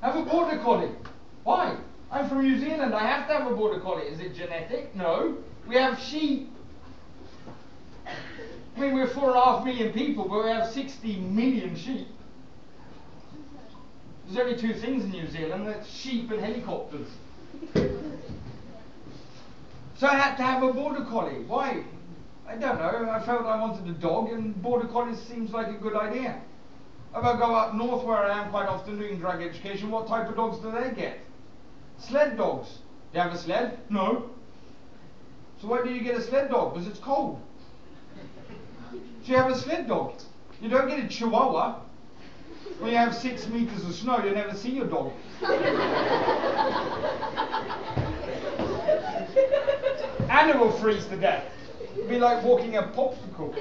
I have a border collie. Why? I'm from New Zealand. I have to have a border collie. Is it genetic? No. We have sheep. I mean, we're 4.5 million people, but we have 60 million sheep. There's only two things in New Zealand, that's sheep and helicopters. So I had to have a border collie. Why? I don't know. I felt I wanted a dog, and border collies seems like a good idea. If I go up north where I am quite often doing drug education, what type of dogs do they get? Sled dogs. Do you have a sled? No. So why do you get a sled dog? Because it's cold. So you have a sled dog. You don't get a chihuahua. When you have 6 meters of snow, you never see your dog. And it will freeze to death. It'd be like walking a popsicle.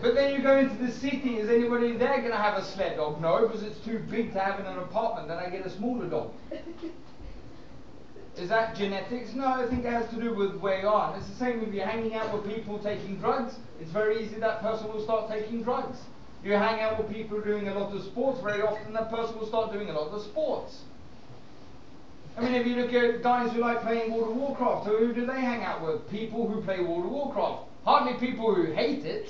But then you go into the city, is anybody there going to have a sled dog? No, because it's too big to have in an apartment, then I get a smaller dog. Is that genetics? No, I think it has to do with where you are. And it's the same if you're hanging out with people taking drugs. It's very easy that person will start taking drugs. You hang out with people doing a lot of sports, very often that person will start doing a lot of sports. I mean, if you look at guys who like playing World of Warcraft, who do they hang out with? People who play World of Warcraft. Hardly people who hate it.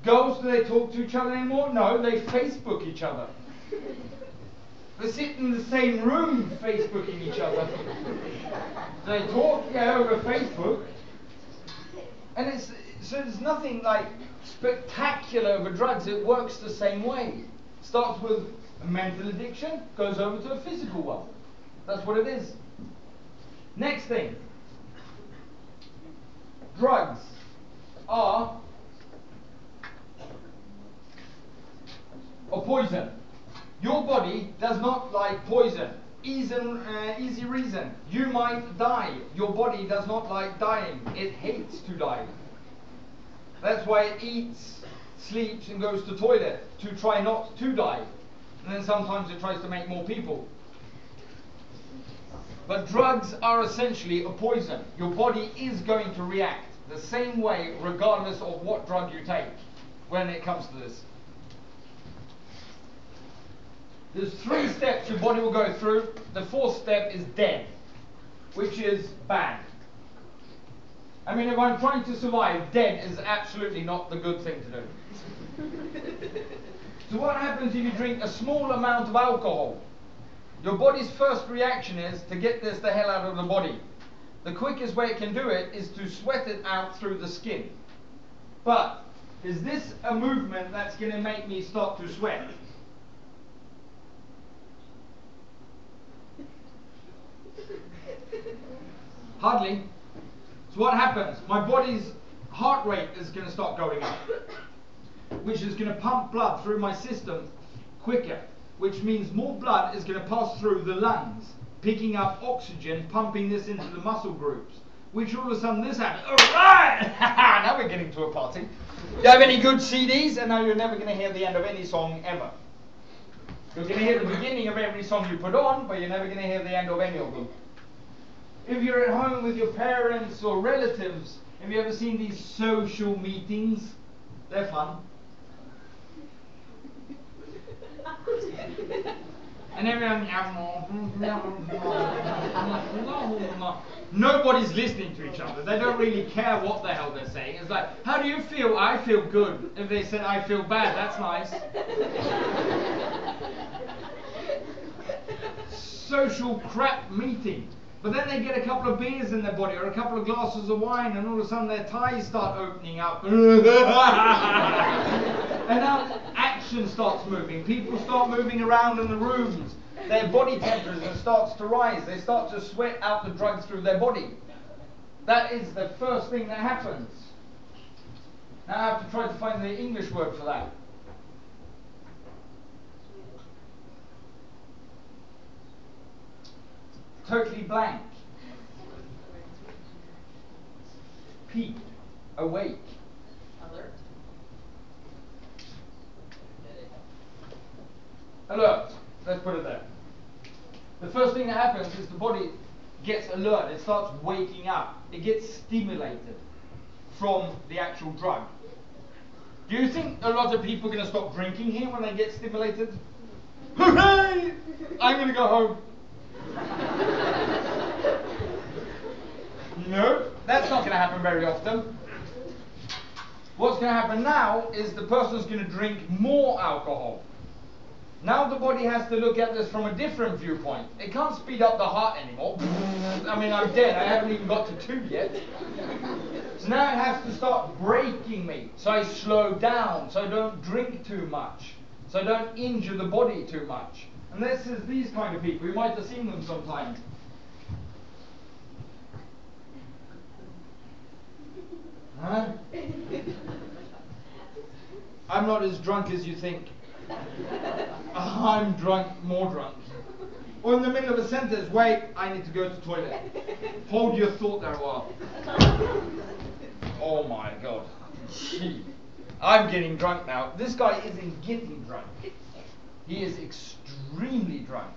Girls, do they talk to each other anymore? No, they Facebook each other. They sit in the same room Facebooking each other. They talk, yeah, over Facebook. And so there's nothing like spectacular over drugs. It works the same way. Starts with a mental addiction, goes over to a physical one. That's what it is. Next thing. Drugs are a poison. Your body does not like poison. Easy reason. You might die. Your body does not like dying. It hates to die. That's why it eats, sleeps, and goes to toilet to try not to die. And then sometimes it tries to make more people. But drugs are essentially a poison. Your body is going to react the same way regardless of what drug you take when it comes to this. There's 3 steps your body will go through. The 4th step is dead, which is bad. I mean, if I'm trying to survive, dead is absolutely not the good thing to do. So what happens if you drink a small amount of alcohol? Your body's first reaction is to get this the hell out of the body. the quickest way it can do it is to sweat it out through the skin. But is this a movement that's going to make me start to sweat? Hardly. So what happens? My body's heart rate is going to start going up, which is going to pump blood through my system quicker, which means more blood is going to pass through the lungs, picking up oxygen, pumping this into the muscle groups, which all of a sudden this happens. Alright! Now we're getting to a party. You have any good CDs? And now you're never going to hear the end of any song ever. You're going to hear the beginning of every song you put on, but you're never going to hear the end of any of them. If you're at home with your parents or relatives, have you ever seen these social meetings? They're fun. And everyone, nobody's listening to each other. They don't really care what the hell they're saying. It's like, how do you feel? I feel good. If they said I feel bad, that's nice. Social crap meeting. But then they get a couple of beers in their body or a couple of glasses of wine, and all of a sudden their ties start opening up. And now action starts moving. People start moving around in the rooms. Their body temperature starts to rise. They start to sweat out the drugs through their body. That is the first thing that happens. Now I have to try to find the English word for that. Totally blank. Peep. Awake. Alert. Alert. Let's put it there. The first thing that happens is the body gets alert. It starts waking up. It gets stimulated from the actual drug. Do you think a lot of people are going to stop drinking here when they get stimulated? Hooray! I'm going to go home. No, that's not going to happen very often. What's going to happen now is the person's going to drink more alcohol. Now the body has to look at this from a different viewpoint. It can't speed up the heart anymore. I mean, I'm dead. I haven't even got to 2 yet. So now it has to start braking me. So I slow down, so I don't drink too much, so I don't injure the body too much. And this is these kind of people. You might have seen them sometimes. Huh? I'm not as drunk as you think. I'm drunk, more drunk. Or in the middle of a sentence, wait, I need to go to the toilet. Hold your thought there a while. Oh my God. Gee. I'm getting drunk now. This guy isn't getting drunk. He is extremely drunk.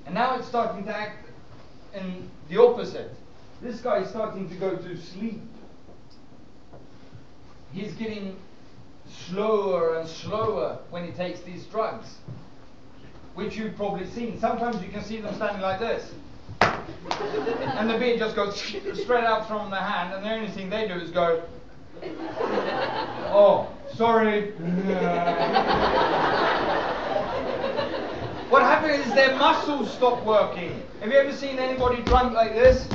And now it's starting to act in the opposite. This guy is starting to go to sleep. He's getting slower and slower when he takes these drugs, which you've probably seen. Sometimes you can see them standing like this. And the beer just goes straight out from the hand, and the only thing they do is go, oh, sorry. What happens is their muscles stop working. Have you ever seen anybody drunk like this?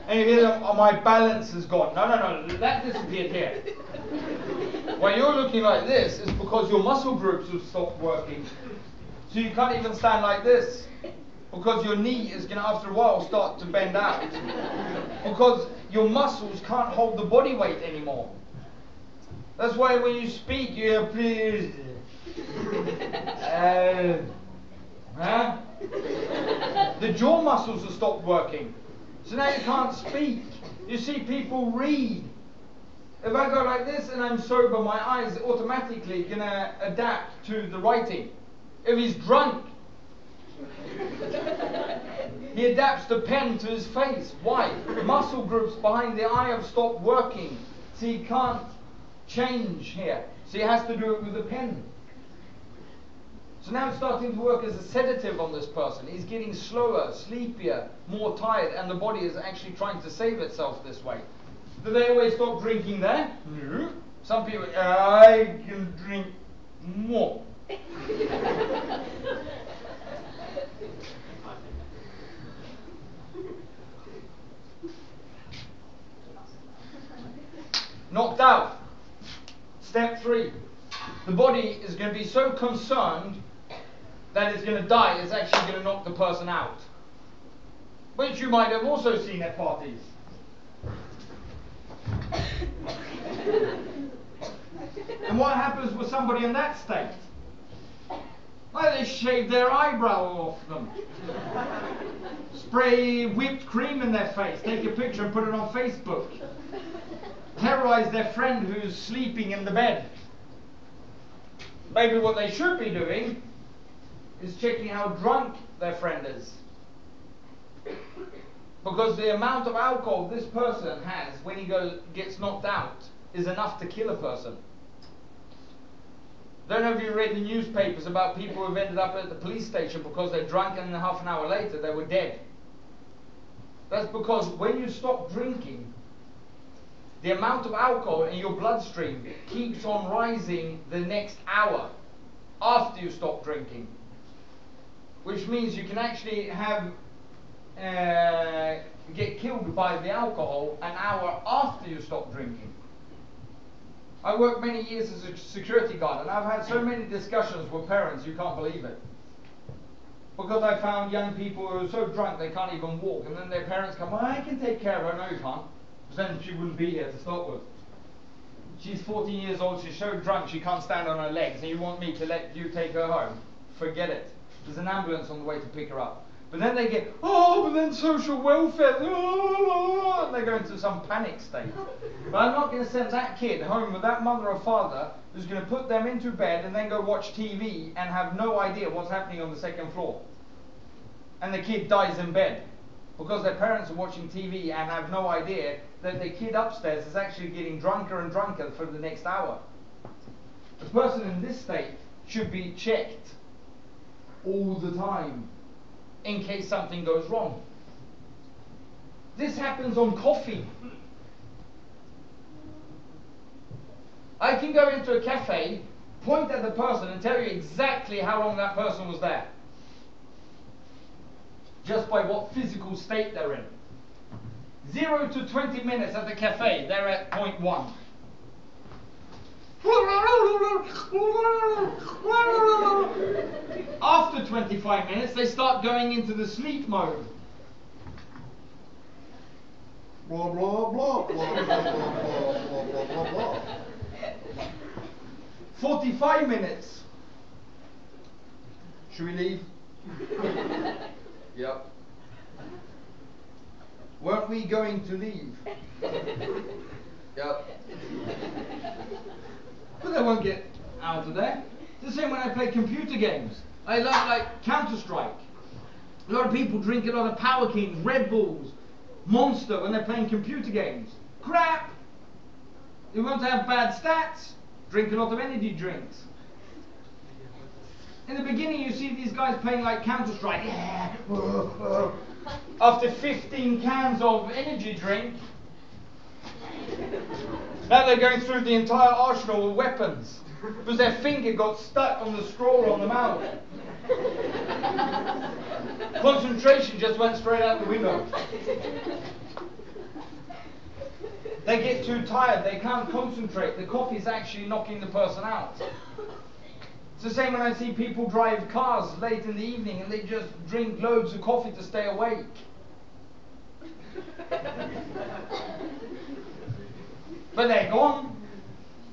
And you hear them, oh, my balance is gone. No, that disappeared here. Why you're looking like this is because your muscle groups have stopped working. So you can't even stand like this. Because your knee is going to, after a while, start to bend out. Because your muscles can't hold the body weight anymore. That's why when you speak, you hear, please. Huh? The jaw muscles have stopped working. So now you can't speak. You see people read. If I go like this and I'm sober, my eyes are automatically going to adapt to the writing. If he's drunk, he adapts the pen to his face. Why? Muscle groups behind the eye have stopped working. So he can't change here. So he has to do it with a pen. So now it's starting to work as a sedative on this person. He's getting slower, sleepier, more tired, and the body is actually trying to save itself this way. Do they always stop drinking there? No. Some people, I can drink more. the body is going to be so concerned that it's going to die, it's actually going to knock the person out. Which you might have also seen at parties. And what happens with somebody in that state? Well, they shave their eyebrow off them. Spray whipped cream in their face, take a picture and put it on Facebook. Terrorize their friend who's sleeping in the bed. Maybe what they should be doing is checking how drunk their friend is. Because the amount of alcohol this person has when he gets knocked out is enough to kill a person. Don't know if you read the newspapers about people who've ended up at the police station because they're drunk and half an hour later they were dead. That's because when you stop drinking, the amount of alcohol in your bloodstream keeps on rising the next hour after you stop drinking. Which means you can actually get killed by the alcohol an hour after you stop drinking. I worked many years as a security guard, and I've had so many discussions with parents, you can't believe it. Because I found young people who are so drunk they can't even walk, and then their parents come, well, I can take care of her. No, you can't. Because then she wouldn't be here to start with. She's 14 years old, she's so drunk she can't stand on her legs, and you want me to let you take her home? Forget it. There's an ambulance on the way to pick her up. But then they get, oh, but then social welfare, oh, and they go into some panic state. But I'm not going to send that kid home with that mother or father who's going to put them into bed and then go watch TV and have no idea what's happening on the second floor. And the kid dies in bed because their parents are watching TV and have no idea that the kid upstairs is actually getting drunker and drunker for the next hour. The person in this state should be checked all the time, in case something goes wrong. This happens on coffee. I can go into a cafe, point at the person and tell you exactly how long that person was there. Just by what physical state they're in. 0 to 20 minutes at the cafe, they're at point 1. After 25 minutes, they start going into the sleep mode. Blah, blah, blah, blah, blah, blah, blah, blah, blah. 45 minutes. Should we leave? Yep. Weren't we going to leave? Yep. But they won't get out of there. It's the same when I play computer games. I love like Counter-Strike. A lot of people drink a lot of Power Kings, Red Bulls, Monster when they're playing computer games. Crap! You want to have bad stats? Drink a lot of energy drinks. In the beginning you see these guys playing like Counter-Strike. Yeah. After 15 cans of energy drink, now they're going through the entire arsenal with weapons because their finger got stuck on the scroll on the mouse. Concentration just went straight out the window. They get too tired, they can't concentrate. The coffee's actually knocking the person out. It's the same when I see people drive cars late in the evening and they just drink loads of coffee to stay awake. But they're gone.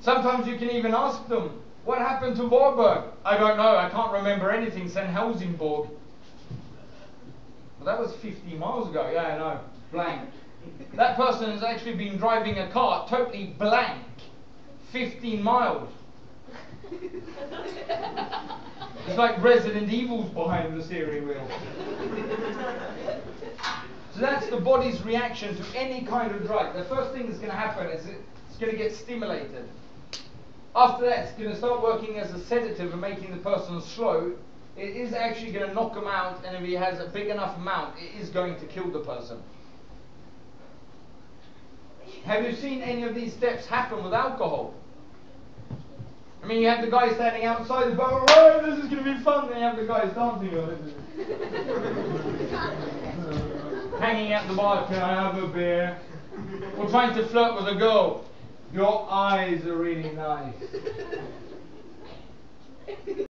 Sometimes you can even ask them, what happened to Warburg? I don't know, I can't remember anything since Helsingborg. Well, that was 50 miles ago, yeah, I know, blank. That person has actually been driving a car totally blank, 15 miles. It's like Resident Evil's behind the steering wheel. So that's the body's reaction to any kind of drug. The first thing that's going to happen is it's going to get stimulated. After that, it's going to start working as a sedative and making the person slow. It is actually going to knock him out, and if he has a big enough amount, it is going to kill the person. Have you seen any of these steps happen with alcohol? I mean, you have the guy standing outside the bar, oh, this is going to be fun, then you have the guys dancing on it. Hanging at the bar, can I have a beer? Or trying to flirt with a girl. Your eyes are really nice.